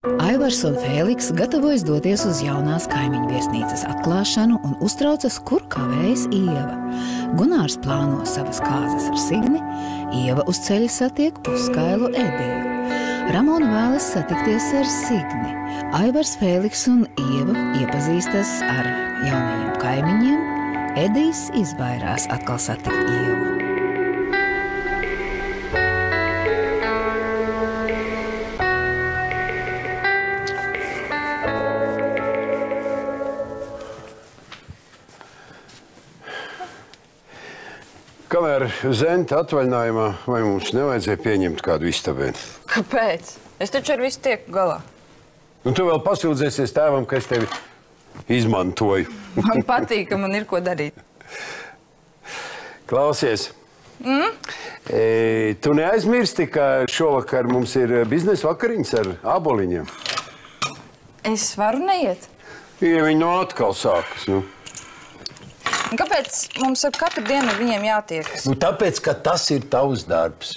Aivars un Fēliks gatavojas doties uz jaunās kaimiņu viesnīcas atklāšanu un uztraucas, kur kavējas Ieva. Gunārs plāno savas kāzas ar Signi, Ieva uz ceļa satiek puskailu Ediju. Ramona vēlas satikties ar Signi. Aivars, Fēliks un Ieva iepazīstas ar jaunajiem kaimiņiem. Edijs izvairās atkal satikt Ievu. Kamēr Zenta atvaļinājumā, vai mums nevajadzēja pieņemt kādu istabēni? Kāpēc? Es taču ar visu tieku galā. Nu, tu vēl pasūdzēsies tēvam, ka es tevi izmantoju. Man patīk, ka man ir ko darīt. Klausies. Tu neaizmirsti, ka šovakar mums ir biznesa vakariņas ar āboliņiem? Es varu neiet? Ja viņi no atkal sākas, nu. Kāpēc mums ar katru dienu ar viņiem jātiekas? Nu, tāpēc, ka tas ir tavs darbs.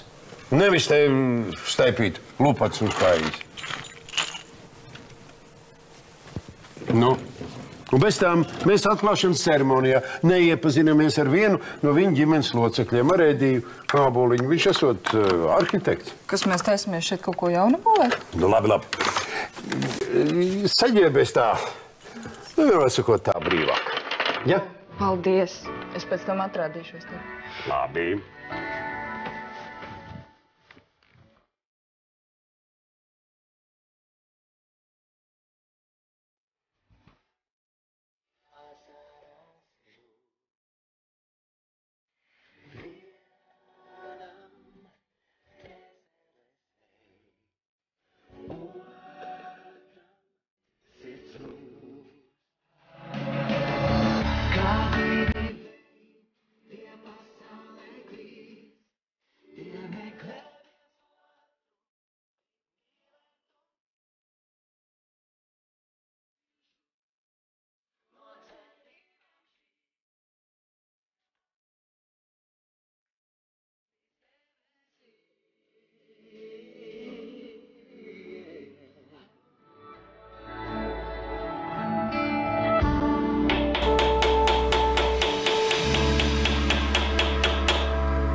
Nevis te staipīt lupats un kājas. Nu, un bez tām mēs atklāšanas ceremonijā neiepazinamies ar vienu no viņa ģimenes locekļiem, ar Ediju Āboliņu. Viņš esot arhitekts. Kas mēs taisamies šeit kaut ko jaunu būvēt? Nu, labi. Saģēbies tā, nu, vienmēr sakot tā brīvāk. Ja? Paldies. Es pēc tam atrādīšos tev. Labi.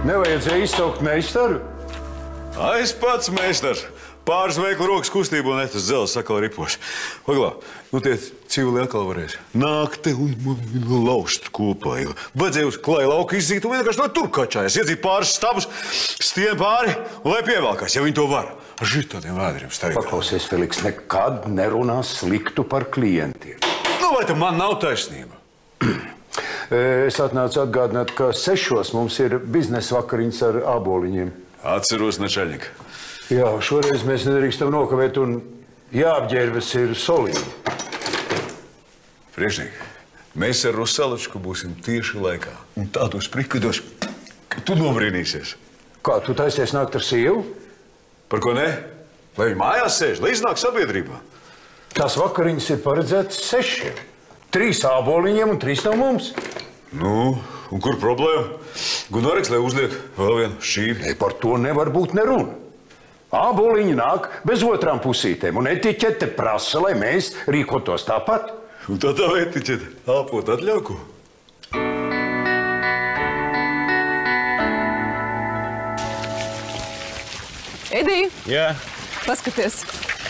Nevajadzēja izsaukt meistaru? Es pats meistars. Pāris veiklu rokas kustību un tas dzelzs sakal ripoši. Paglā, nu tie civili atkal varēs nākt te un lauzt kopā. Vajadzēja uz klāja lauku izzīt un vienkārši no tur kačājas. Iedzīt pāris stabus, stiem pāri un lai pievelkās, ja viņi to var. Ar šitādiem vēdriem starīt. Paklausies, Feliks, nekad nerunās sliktu par klientiem. Nu, vai te man nav taisnība? Es atnācu atgādināt, ka 6 mums ir biznesa vakariņas ar āboliņiem. Atceros, načaļņika. Jā, šoreiz mēs nedrīkstam nokavēt un jāapģērbas ir solīgi. Priekšnieki, mēs ar Rusalačku būsim tieši laikā. Un tādos prikvidos, ka tu nobrīnīsies. Kā, tu taisies nākt ar sievu? Par ko ne? Lai viņi mājās sēž, lai iznāk sabiedrībā. Tās vakariņas ir paredzētas 6. 3 āboliņiem un 3 no mums. Nu, un kur problēma? Gunāriks, lai uzliek vēl vienu šīvi. Par to nevar būt neruna. Āboliņi nāk bez otrām pusītēm, un etiķete prasa, lai mēs rīkotos tāpat. Un tā etiķete elpot atļauku? Edija? Jā. Paskaties.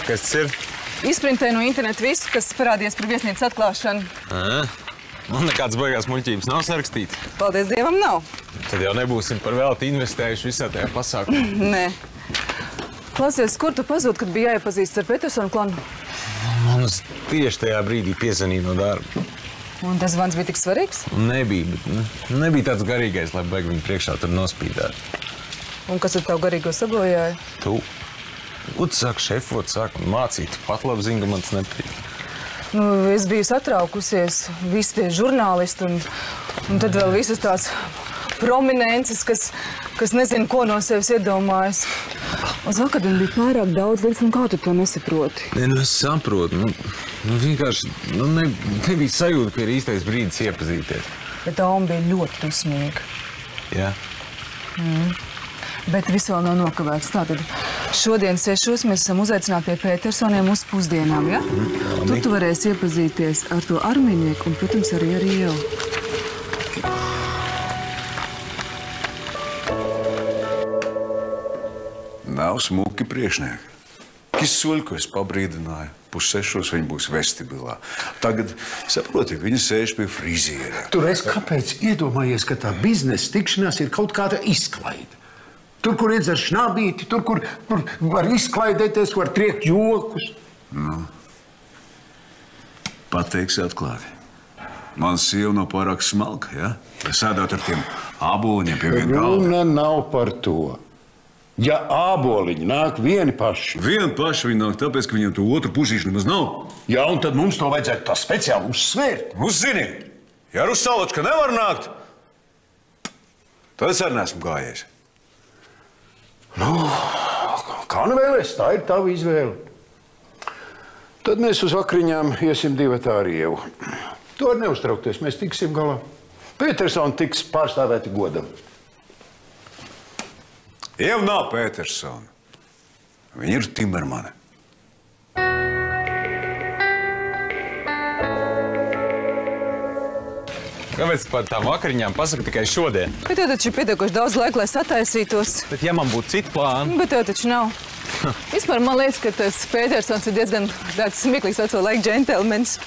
Kas tas ir? Izprintēju no interneta visu, kas parādījies par viesnīcas atklāšanu. Man nekāds baigās muļķības nav sarakstīts. Paldies Dievam, nav. Tad jau nebūsim par velti investējuši visā tajā pasākumā. Nē. Klausies, kur tu pazūd, kad bija jāiepazīst ar Petersonu klanu? Man tieši tajā brīdī piezvanīja no darba. Un tas zvans bija tik svarīgs? Nebija, bet nebija tāds garīgais, lai baigi viņu priekšā tur nospīdētu. Un kas ar tavu garīgo sabojāja? Tu. Ko tu sāki šefot, sāki mācīt? Pat labi zini, ka man tas nepatīk. Nu, es biju satraukusies, visi tie žurnālisti un tad vēl visas tās prominences, kas nezinu, ko no sevis iedomājas. Uz vakardien bija pārāk daudz lietas, un kā tu to nesaproti? Nē, nu es saprotu. Vienkārši nebija sajūta, ka ir īstais brīdis iepazīties. Bet Alma bija ļoti dusmīga. Jā? Bet viss vēl nav nokavēts. Tātad šodien 6 mēs esam uzaicināti pie Petersoniem uz pusdienām, ja? Tur tu varēsi iepazīties ar to armijnieku un, protams, arī ar Ievu. Nav smuki priekšnieki. Soļi, ko es pabrīdināju, 5:30 viņi būs vestibilā. Tagad, saproti, viņi sēž pie friziera. Tur es kāpēc iedomājies, ka tā biznesa tikšanās ir kaut kāda izklaide? Tur, kur iedzer šnabīti, tur, kur var izklaidēties, var triekt jokus. Nu, pateiksi atklāti. Man sieva nav pārāk smalka, ja? Sēdāt ar tiem āboliņiem pie viena galda. Runa nav par to. Ja āboliņi nāk vieni paši. Vieni paši viņi nāk, tāpēc, ka viņiem to otru pusīšu nemaz nav. Jā, un tad mums to vajadzētu tā speciāli uzsvērt. Zini, ja Rusaločka nevar nākt, tad es arī neesmu gājies. Nu, kā nu vēlies, tā ir tava izvēle. Tad mēs uz vakariņām iesim divatā ar Ievu. Tu var neuztraukties, mēs tiksim galā. Petersona tiks pārstāvēti godam. Ieva nav Petersona. Viņa ir Timermane. Kāpēc par tām vakariņām pasaka tikai šodien? Bet tev taču ir pietiekoši daudz laika, lai sataisītos. Bet ja man būtu citi plāni? Bet tev taču nav. Vispār man liekas, ka tas Petersons ir diezgan tāds smieklīgs veco laiku džentelmenis.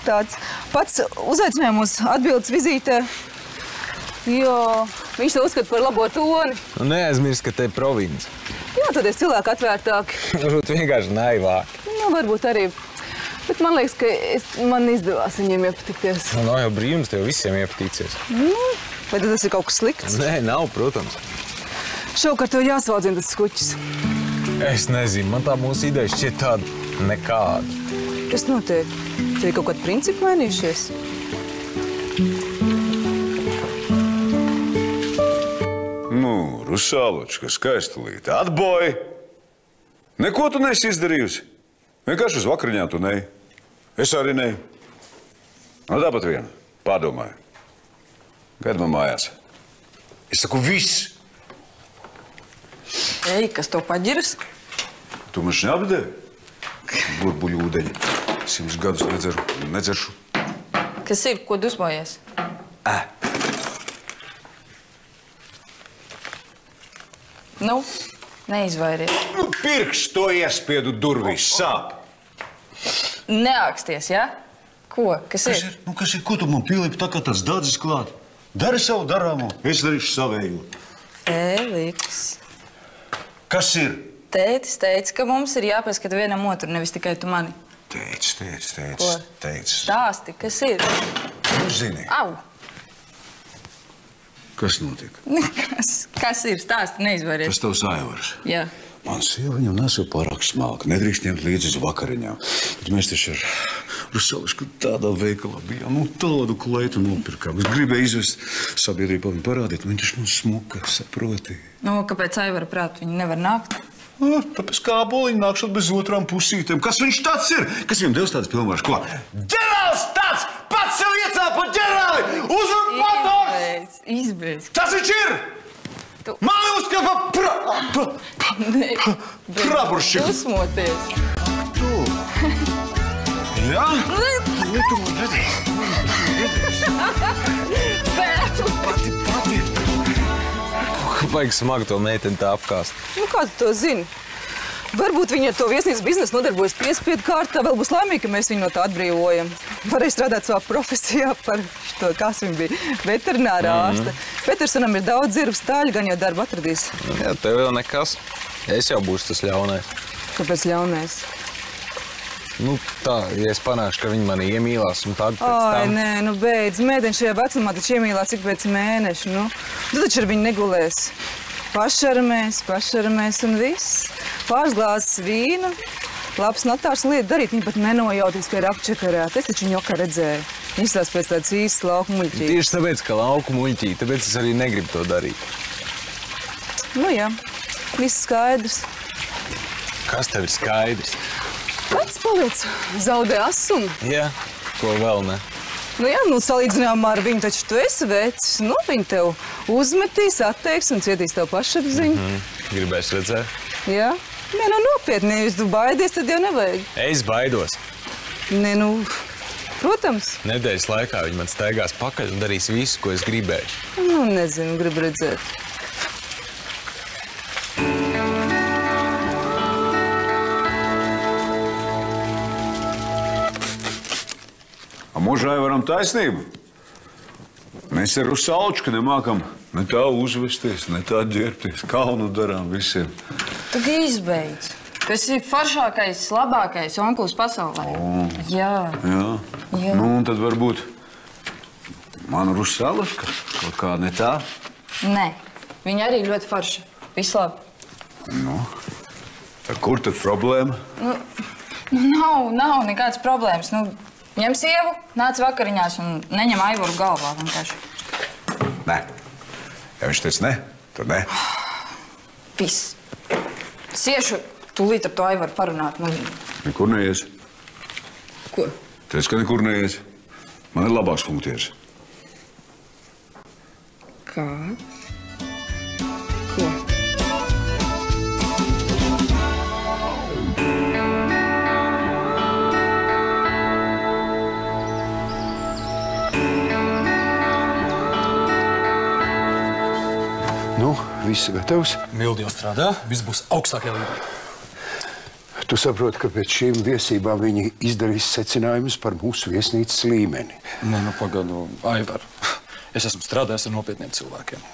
Tāds pats uzaicināja mūs atbildes vizītē. Jo viņš to uzskata par labo toni. Nu, neaizmirst, ka te ir province. Jā, tad es cilvēku atvērtāki. Varbūt vienkārši naivāki. Nu, varbūt arī. Bet man liekas, ka man izdevās viņiem iepatikties. Nu, nav jau brīnums, tev visiem iepatīcies. Nu, vai tas ir kaut kas slikts? Nē, nav, protams. Šovakar tev jāsvaldzina tas skuķis. Es nezinu, man tā mūsu ideja šķiet tāda nekāda. Kas notiek? Tev ir kaut kādi principi mainījušies? Nu, Rusaločka, skaistulīte, atboji! Neko tu neesi izdarījusi. Vienkārši uz vakariņām tu neji. Es arī neju. Nu, tāpat viena. Pārdomāju. Gaid man mājās. Es saku viss. Ej, kas tev paģiras? Tu man šņabdevi? Burbuļu ūdeņi. 100 gadus nedzeršu. Kas ir? Ko dusmojies? Nu, neizvairies. Nu, pirksts to iespiedu durvīs, sāp. Neāksties, ja? Ko? Kas ir? Nu, kas ir? Ko tu man pielipi tā kā tāds dadzis klāt? Dari savu darāmo, es darīšu savēju. Eliks. Kas ir? Tētis teica, ka mums ir jāpieskat vienam otru, nevis tikai tu mani. Teicis. Stāsti, kas ir? Nu, zini. Au! Kas notika? Kas ir? Stāsti, neizvairies. Tas tavs Aivars. Jā. Man sieva viņam nesu pārāk smalka. Nedrīkst ņemt līdzi uz vakariņām. Bet mēs taču ar Rusaločku tādā veikalā bijām. Nu, tādu kleitu nopirkām. Es gribēju izvest sabiedrību viņu parādīt. Viņa taču mums smuka, saproti. Nu, kāpēc Aivara prāt viņi nevar nākt? Tāpēc kā boliņi nākšot bez otrām pusītēm. Kas viņš tāds ir? Kas viņam devs tāds pilnvārds? Ko? Ģenerālis tāds! Pats sev iecēl par ģenerāli! Uzurpators! Izbeidz. Tas viņš ir! Mani uzskata praburšķi! Dusmoties. Jā? Pati. Vajag smagi to meiteni tā apkāst. Nu, kā tu to zini? Varbūt viņi ar to viesnīcas biznesu nodarbojas piespiedu kārtā. Vēl būs laimīgi, ka mēs viņu no tā atbrīvojam. Varēja strādāt savā profesijā par to, kas viņa bija veterinārā ārste. Petersonam ir daudz zirgus tāļu, gan jau darbu atradīs. Jā, tev vēl nekas. Es jau būšu tas ļaunais. Kāpēc ļaunais? Nu, tā, ja es panākšu, ka viņi mani iemīlās un tad pēc tam... Ai, nē, nu beidz. Mēdien šajā vecumā taču iemīlās ik pēc mēneša, nu. Tu taču ar viņu negulēs. Pašarmēs un viss. Pāris glāzes vīna, labs notārs un lieta darīt. Viņa pat nenojauties, ka ir apčakarēta. Es taču viņu okā redzēju. Viņa izstās pēc tāds īsts lauku muļķī. Tieši tāpēc, ka lauku muļķī, tāpēc es arī negribu to darīt. Nu jā, viss skaidrs. Kas tev ir skaidrs? Pats paliec, zaudē asumu. Jā, ko vēl ne? Nu jā, nu salīdzinājumā ar viņu taču tu esi vecis. Nu, viņa tev uzmetīs, atteiks un cietīs tev pašapziņu. Gribēs redzēt? Jā? Nē, nu nopietni, ja tu baidies, tad jau nevajag. Es baidos. Nē, nu, protams. Nedēļas laikā viņi man staigās pakaļ un darīs visu, ko es gribēšu. Nu, nezinu, gribu redzēt. Možai varam taisnību. Mēs ar Rusalču nemākam ne tā uzvesties, ne tā ģērbties. Kaunu darām visiem. Tad izbeidz. Tas ir foršākais, labākais onkulis pasaulē. Jā. Jā. Nu, un tad varbūt mana Rusaluška kaut kā ne tā? Nē, viņa arī ļoti forša. Viss labi. Nu, tad kur tad problēma? Nav nekādas problēmas. Nu, ņem sievu, nāc vakariņās un neņem Aivaru galvā vienkārši. Nē. Ja viņš teica ne, tad ne. Viss. Siešu tūlīt ar to Aivaru parunāt. Nekur neies. Ko? Teic, ka nekur neies. Man ir labāks funkcijas. Kā? Ko? Nu, viss gatavs. Mildi jau strādā, viss būs augstākajā līmenī. Tu saproti, ka pēc šīm viesībām viņi izdarīs secinājumus par mūsu viesnīcas līmeni. Nē, nu pagadu, Aivar. Es esmu strādājis ar nopietniem cilvēkiem.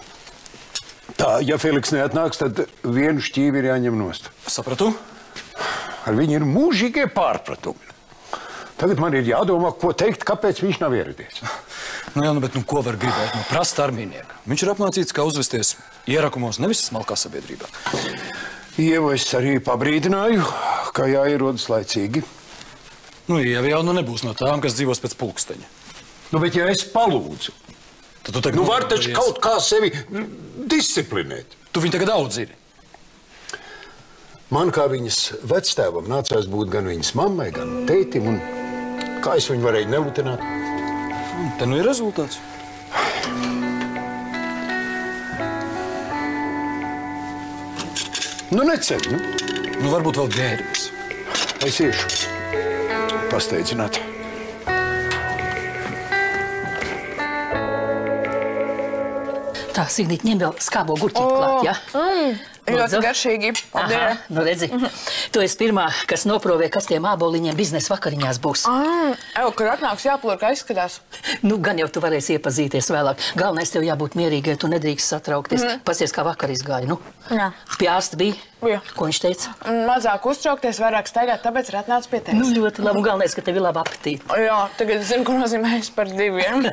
Tā, ja Feliks neatnāks, tad vienu šķīvi ir jāņem nost. Sapratu? Ar viņu ir mūžīgie pārpratumi. Tagad man ir jādomā, ko teikt, kāpēc viņš nav ieradies. Nu jā, bet ko var gribēt no prasta armijnieka? Viņš ir apmācīts, kā uzvesties ierakumos, nevis smalkā sabiedrībā. Ievu es arī pabrīdināju, ka jāierodas laicīgi. Nu, Ieva jau nebūs no tām, kas dzīvos pēc pulksteņa. Nu, bet ja es palūdzu, tad tu tagad var taču kaut kā sevi disciplinēt. Tu viņu tagad audzini. Man kā viņas vectēvam nācās būt gan viņas mammai, gan tētim, un kā es viņu varēju nelutināt? Te nu ir rezultāts. Nu, neceļ, nu. Nu, varbūt vēl ģērbis. Es iešu pasteidzināt. Tā, Signīt, ņem vēl skābo gurķi klāt, ja? Ļoti garšīgi. Paldies. Aha, nu redzi, tu esi pirmā, kas noprovē, kas tiem āboliņiem biznesa vakariņās būs. Evo, kad atnāks jāplūr, kā izskatās. Nu, gan jau tu varēsi iepazīties vēlāk. Galvenais tev jābūt mierīgai, tu nedrīkst satraukties. Pasies, kā vakar izgāja, nu? Jā. Pjāsta bija? Jā. Ko viņš teica? Mazāk uztraukties, vairāk staigāt, tāpēc ir atnācis pie tevis. Nu, ļoti labi, un galvenais, ka tev ir laba apetīte. Jā, tagad zinu, ko nozīmēs par diviem.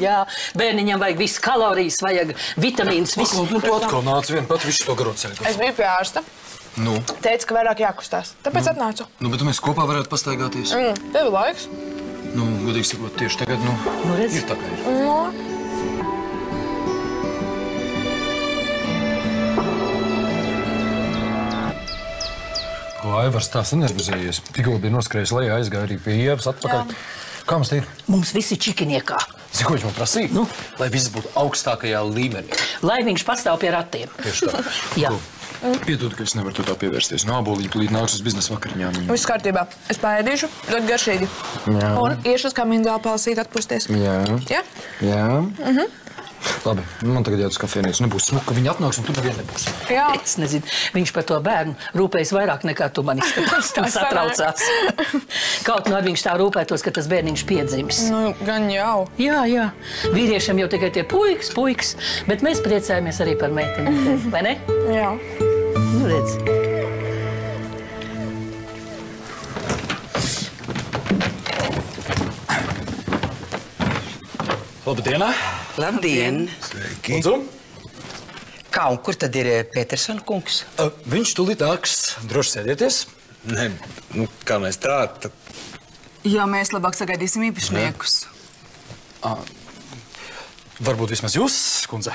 Jā, bērniņam vajag visu kalorijas, vajag vitamīnus, visu. Nu, tu atkal nāc vien pat visu to garoceļu. Es biju pie ārsta. Nu? Teica, ka vairāk jākustās. Tāpēc atnācu. Nu, bet mēs kopā varētu pastaigāties. Tev ir laiks. Nu, godīgi sakot, tieši tagad, Nu, redz. ir tā kā ir. Aivars tās enervizējies. Tikko bija noskrējis lejā, aizgāja arī pie Ievas atpakaļ. Kā mums te ir? Mums visi čikiniekā. Zini, ko viņš man prasīja? Nu? Lai viss būtu augstākajā līmenī. Lai viņš pastāv pie ratiem. Tieši tā. Jā. Piedod, ka es nevaru to tā pievērsties. No āboliņa tūlīt nāks uz biznesa vakariņām. Viss kārtībā. Es paēdīšu, ļoti garšīgi. Jā. Un iešu uz kamīnu zāli palasīt, atpūsties. Jā. Jā? Jā. Labi, man tagad jāiet uz kafejnīcu. Nebūs smuka, viņi atnāks un tu nevienu nebūs. Jā. Es nezinu, viņš par to bērnu rūpējas vairāk nekā tu man izskatās. Tā satraucās. Kaut nu ar viņš tā rūpētos, ka tas bērniņš piedzims. Nu, gan jau. Jā. Vīriešiem jau tikai tie puikas, bet mēs priecājamies arī par meiteni, vai ne? Jā. Nu, redz. Labdienā! Labdien! Sveiki! Lūdzu! Kā un kur tad ir Petersona kungs? Viņš tūlīt nāks. Droši sēdieties. Nē, nu, kā mēs tā, tad... Jā, mēs labāk sagaidīsim īpašniekus. Varbūt vismaz jūs, kundze?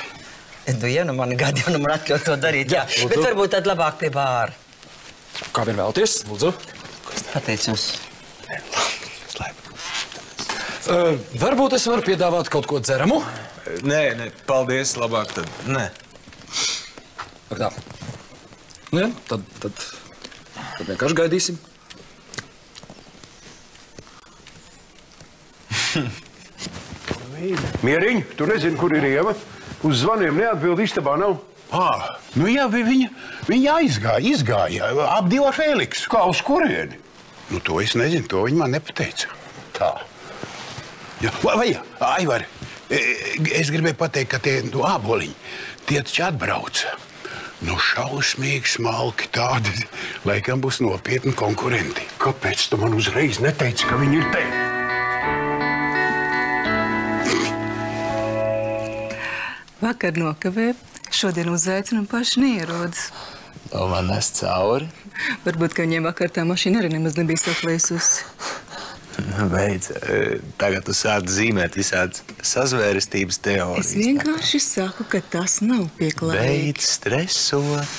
Nu, ja nu man gadi, nu man atļaut to darīt, jā. Lūdzu. Bet varbūt tad labāk pie bāra. Kā vien vēlaties, lūdzu. Pateicos. Varbūt es varu piedāvāt kaut ko dzeramu? Nē, paldies, labāk tad. Nē. Ak tā. Nē, tad vienkārši gaidīsim. Mieriņ, tu nezini, kur ir Ieva? Uz zvaniem neatbild, istabā nav. Nu jā, viņa izgāja, apdīva Fēliksu. Kā uz kurieni? Nu, to es nezinu, to viņa man nepateica. Tā. Jā, vai, Aivar, es gribēju pateikt, ka tie āboliņi, tie taču atbrauca. Nu, šausmīgi smalki tādi, laikam būs nopietni konkurenti. Kāpēc tu man uzreiz neteici, ka viņi ir te? Vakar nokavēju, šodien uzaicinu un paši neierodas. O, man nes cauri. Varbūt, ka viņiem vakar tā mašīna arī nemaz nebija saplēsusi. Beidz, tagad tu sāc zīmēt visādas sazvērestības teorijas. Es vienkārši saku, ka tas nav pieklājīgi. Beidz stresot.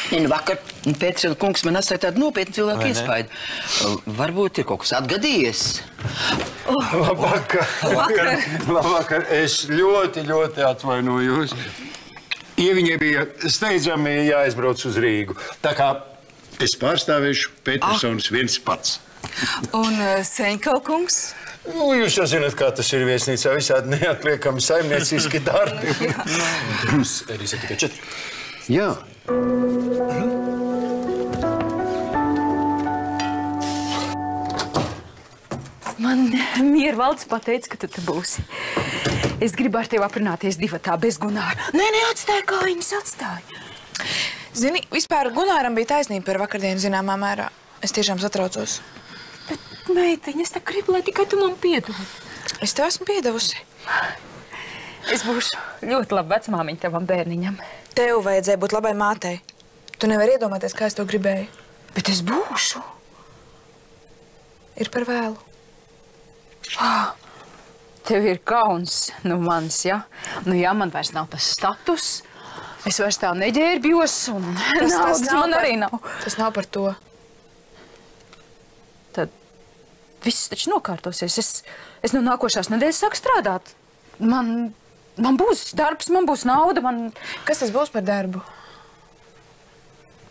Vakar Pētersona kungs man atstāja tādu nopietnu cilvēku iespaidu. Varbūt ir kaut kas atgadījies. Labvakar. Es ļoti atvainojos. Ieviņai bija steidzami jāaizbrauc uz Rīgu. Tā kā es pārstāvēšu Pētersonas viens pats. Un Seņkau kungs? Nu, jūs jau zināt, kā tas ir viesnīcā. Visādi neatliekami saimnieciski darbi. Mums arī ir tikai 4. Jā. Man Miervalds pateica, ka tu te būsi. Es gribu ar tevi aprunāties divatā bez Gunāra. Nē, atstāj, kā viņas atstāja. Zini, vispār Gunāram bija taisnība par vakardienu zināmā mērā. Es tiešām satraucos. Bet, meitiņ, es tā gribu, lai tikai tu man piedod. Es tev esmu piedevusi. Es būšu ļoti laba vecmāmiņa tavam bērniņam. Tev vajadzēja būt labai mātei. Tu nevari iedomāties, kā es to gribēju. Bet es būšu. Ir par vēlu. Tev ir kauns no manis, ja? Nu jā, man vairs nav tas status. Es vairs tā neģērbjos un naudas man arī nav. Tas nav par to. Tad viss taču nokārtosies. Es no nākošās nedēļas sāku strādāt. Man būs darbs, man būs nauda, Kas tas būs par darbu?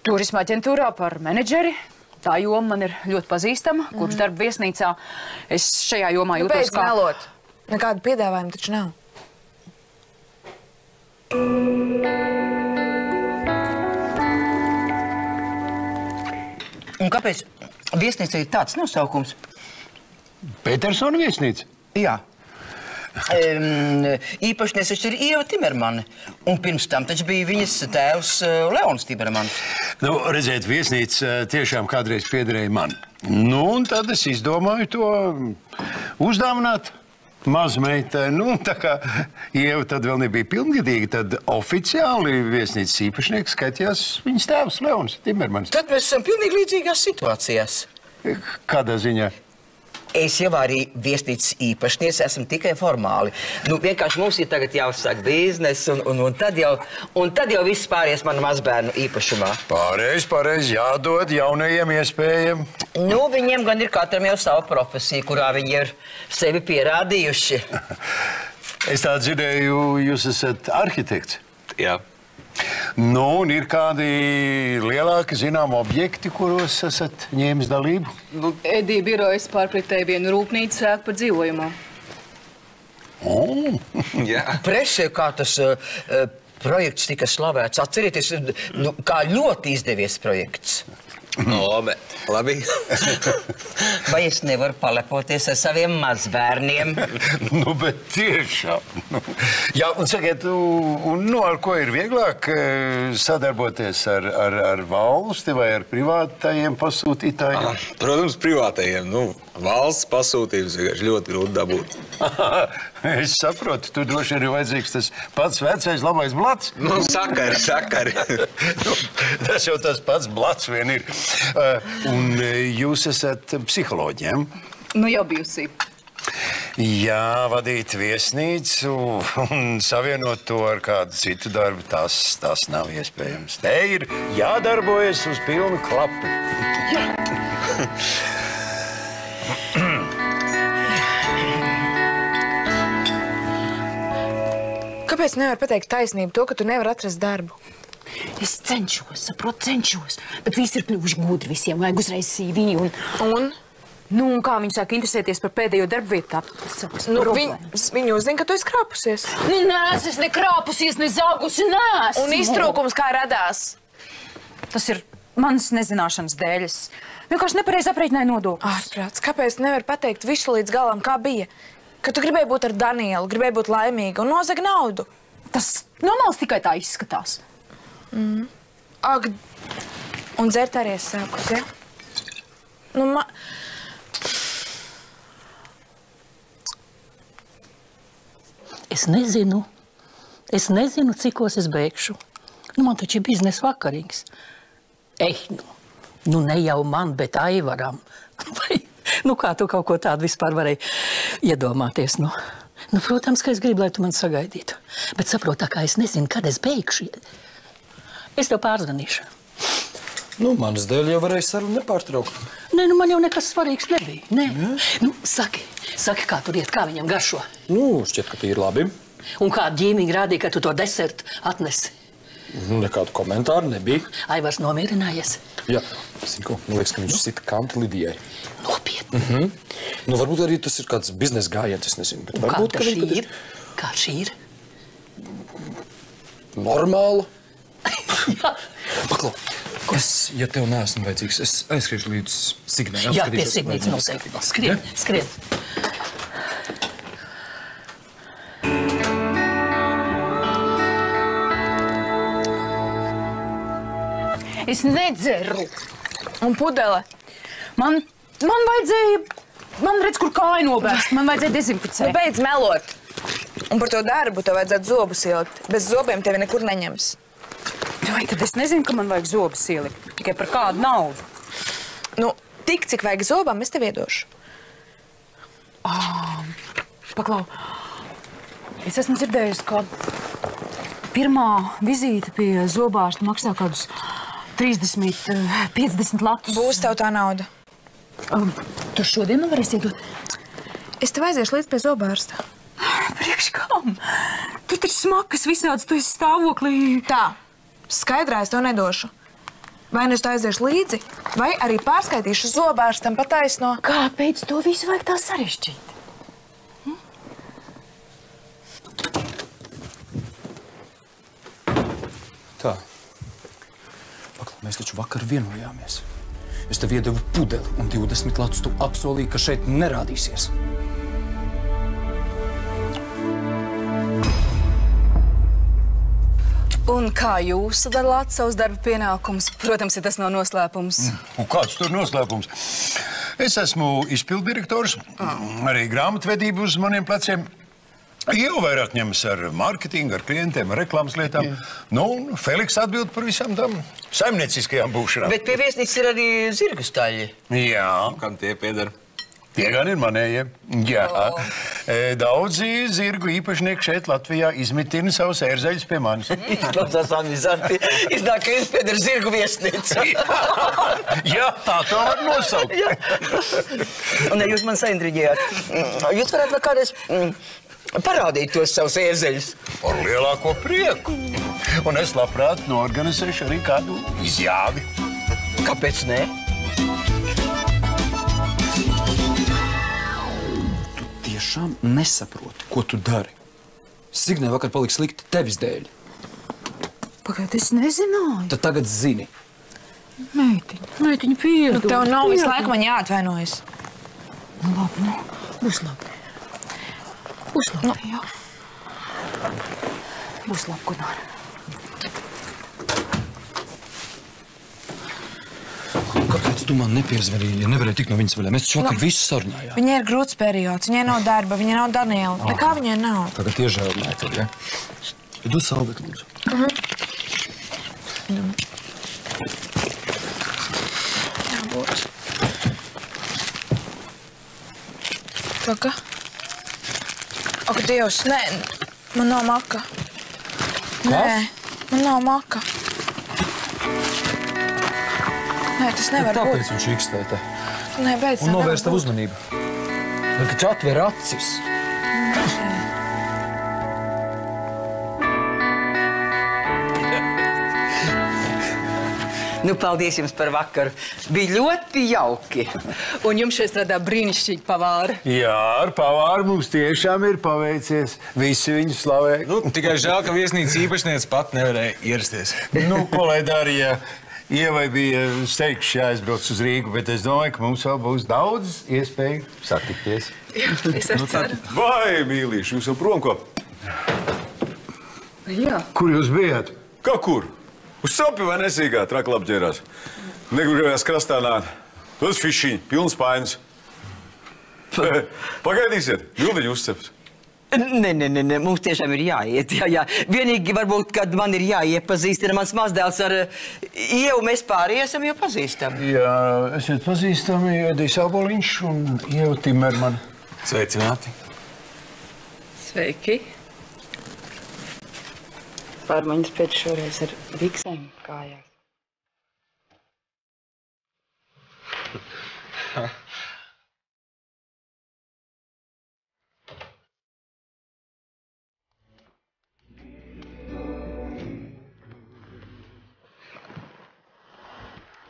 Turisma aģentūrā par menedžeri. Tā joma man ir ļoti pazīstama. Kopš darba viesnīcā es šajā jomā jūtos Beidz melot. Nekādu piedāvājumu taču nav. Un kāpēc viesnīca ir tāds nosaukums? Pētersona viesnīca? Jā. Īpašnieks taču ir Ieva Timermane. Un pirms tam taču bija viņas tēvs Leons Timermans. Nu, redziet, viesnīca tiešām kādreiz piederēja man. Nu, un tad es izdomāju to uzdāvināt mazmeitai. Nu, tā kā Ieva tad vēl nebija pilngadīga, tad oficiāli viesnīcas īpašnieks skaitījās viņas tēvs Leons Timermans. Tad mēs esam pilnīgi līdzīgās situācijās. Kādā ziņā? Es jau arī viesnīcas īpašnieks esmu tikai formāli. Nu, vienkārši mums ir tagad jāuzsāk biznesu, un tad jau viss pāries mana mazbērnu īpašumā. Pareiz, jādod jaunajiem iespējām. Nu, viņiem gan ir katram jau savu profesiju, kurā viņi ir sevi pierādījuši. Es tā dzirdēju, jūs esat arhitekts. Jā. Nu, un ir kādi lielāki zinām objekti, kuros esat ņēmis dalību? Edija birojas pārpratēja vienu rūpnīcu ēku par dzīvojumā. Jā. Presē, kā tas projekts tika slavēts. Atcerieties, kā ļoti izdevies projekts. Labi. Vai es nevaru palepoties ar saviem mazbērniem? Nu, bet tiešām. Jā, un sakiet, ar ko ir vieglāk sadarboties ar valsti vai ar privātajiem pasūtītājiem? Protams, privātajiem. Valsts pasūtījums vienkārši ļoti grūti dabūt. Es saprotu, tu droši arī vajadzīgs tas pats vecais labais blats. Sakari. Tas jau tas pats blats vien ir. Un jūs esat psiholoģiem? Nu, jau bijusi. Jā, vadīt viesnīcu un savienot to ar kādu citu darbu, tas nav iespējams. Te ir jādarbojas uz pilnu klapu. Jā. Kāpēc nevar pateikt taisnību to, ka tu nevar atrast darbu? Es cenšos, cenšos. Bet visi ir kļuvuši gudri, visiem vajag uzreiz CV un? Nu, un kā viņi sāk interesēties par pēdējo darbu vietu, Viņi uzzina, ka tu esi krāpusies. Nu, nēs, es ne krāpusies, ne zaugusi, nēs. Un iztrūkums kā radās? Tas ir manas nezināšanas dēļ. Es vienkārši nepareizi aprēķināju nodokļus. Ārprāts, kāpēc nevar pateikt visu līdz galam, kā bija? Ka tu gribēji būt ar Danielu, gribēji būt laimīga un nozag naudu. Tas normāls tikai tā izskatās. Ak, un dzert arī es sākus, ja? Nu, Es nezinu, cikos es beigšu. Nu, man taču ir biznesa vakarīgs. Nu ne jau man, bet Aivaram. Vai, nu kā tu kaut ko tādu vispār varēji iedomāties, nu? Nu, protams, ka es gribu, lai tu man sagaidītu. Bet saprot, tā kā es nezinu, kad es beigšu. Es tev pārzvanīšu. Nu, manas dēļ jau varēja sarunu nepārtraukt. Nē, nu man jau nekas svarīgs nebija. Nē. Nu, saki, kā tur iet, kā viņam garšo? Nu, šķiet, ka ir labi. Un kāda ģīmīga rādīja, ka tu to desertu atnesi? Nu, nekādu komentāru nebija. Aivars nomierinājies? Jā, zinu ko, man liekas, ka viņš sita kanti Lidijai. Nopietni? Nu, varbūt arī tas ir kāds biznesa gājiens, es nezinu. Bet varbūt, kā šī ir? Kā šī ir? Normāla. Jā. Paklau. Ja tev neesmu vajadzīgs, es aizskriešu līdz Signai. Jā, pie Signītes noteikti. Skrien. Es nedzeru. Un pudele? Man vajadzēja, redz, kur kāju nobērst. Man vajadzēja dezinficēt. Nu, beidz melot. Un par to darbu tev vajadzētu zobus ielikt. Bez zobiem tevi nekur neņems. Vai tad es nezinu, ka man vajag zobus ielikt? Tikai par kādu naudu? Nu, tik, cik vajag zobam, es tev iedošu. Paklau, es esmu dzirdējusi, ka pirmā vizīte pie zobārsta maksā kādus 30, 50 latus. Būs tev tā nauda. Tu šodien man varēsi iedot? Es tev aiziešu līdz pie zobārsta. Priekš kam? Tu taču smakas visāds, tu esi stāvoklī. Tā. Skaidrā es to nedošu. Vai nu es to aiziešu līdzi, vai arī pārskaitīšu zobārstam pa taisno. Kāpēc to visu vajag tā sarežģīt? Tā. Paklau, mēs taču vakar vienojāmies. Es tev iedevu pudeli un 20 latus tu apsolīji, ka šeit nerādīsies. Un kā jūs sadalāt savus darba pienākumus? Protams, ja tas nav noslēpums. Un kāds tur noslēpums? Es esmu izpilddirektors, arī grāmatvedību uz maniem pleciem. Jau vairāk ņemas ar mārketingu, ar klientiem, ar reklāmas lietām. Nu, un Feliks atbild par visām tam saimnieciskajām būšanām. Bet pie viesnīcas ir arī zirgu staļļi. Jā. Kam tie pieder? Tie gan ir manējie. Jā. Daudzi zirgu īpašnieki šeit Latvijā izmitina savus ērzeļus pie manis. Izklausās amizanti. Iznāk, ka es pieder zirgu viesnīcu. Jā, tā to var nosaukt. Un ja jūs man saintriģējāt, jūs varētu vēl kādreiz parādīt tos savus ērzeļus. Ar lielāko prieku. Un es labprāt noorganizēšu arī kādu izjāvi. Kāpēc ne? Tiešām nesaproti, ko tu dari. Signai vakar palika slikti tevis dēļ. Pagaid, es nezināju. Tad tagad zini. Meitiņa piedod. Nu, tev nav visu laiku man jāatvainojas. Nu, labi, būs labi. Būs labi, jā. Būs labi, Gunār. Kāpēc tu man nepiezvanīji, ja nevarēji tikt no viņas vaļā? Mēs taču vakar visu sarunājām. Viņai ir grūts periods, viņai nav darba, viņai nav Daniela. Nekā viņai nav. Tagad iežēlināt, ja? Dod salveti, lūdzu. Jābūt. Kaka? Ak, Dievs, nē, man nav maka. Nē, man nav maka. Nē, tas nevar būt. Tāpēc viņš ikstē te. Nē, beidz, tā un nevar novērst tavu būt. uzmanību. Tad taču atver acis. Nu, paldies jums par vakaru. Bija ļoti jauki. Un jums šeit strādā brīnišķīgi pavāri. Jā, ar pavāru mums tiešām ir paveicies. Visi viņu slavē. Nu, tikai žēl, ka viesnīcas īpašniece pat nevarēja ierasties. Nu, ko lai darīja? Ievai bija steigši jāaizbrauc uz Rīgu, bet es domāju, ka mums vēl būs daudz iespēju satikties. Es arī ceru. Vai, mīlīši, jūs jau prom ko? Jā. Kur jūs bijāt? Kā kur? Uz sapi vai nesīgā, traki apģērās. Negribējās krastā nāt. Tos fišiņi, pilns painas. Pagaidīsiet, Vildiņu uzceps. Nē, mums tiešām ir jāiet. Jā. Vienīgi varbūt, kad man ir jāiepazīstina mans mazdēls ar Ievu, mēs pārējie esam jau pazīstami. Jā, esiet pazīstami, Edijs Aboliņš un Ieva Timerman. Sveicināti. Sveiki. Pārmaiņas pēc šoreiz ar viksēm kājās.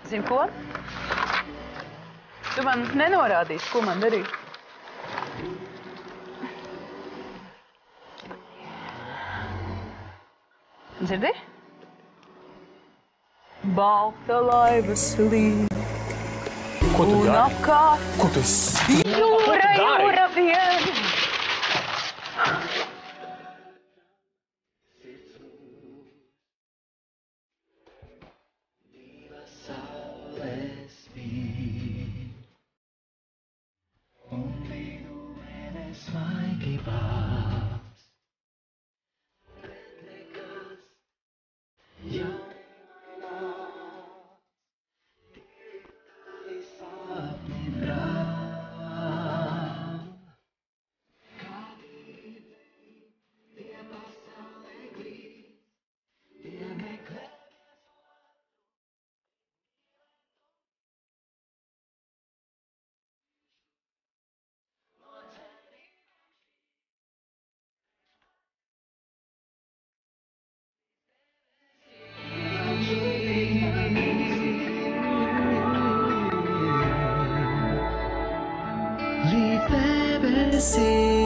Zini ko? Tu man nenorādīsi, ko man darīt. Dzirdi? Balta laiva slīd. Ko tu dari? Un apkārt. Ko tu esi? Jūra vien. See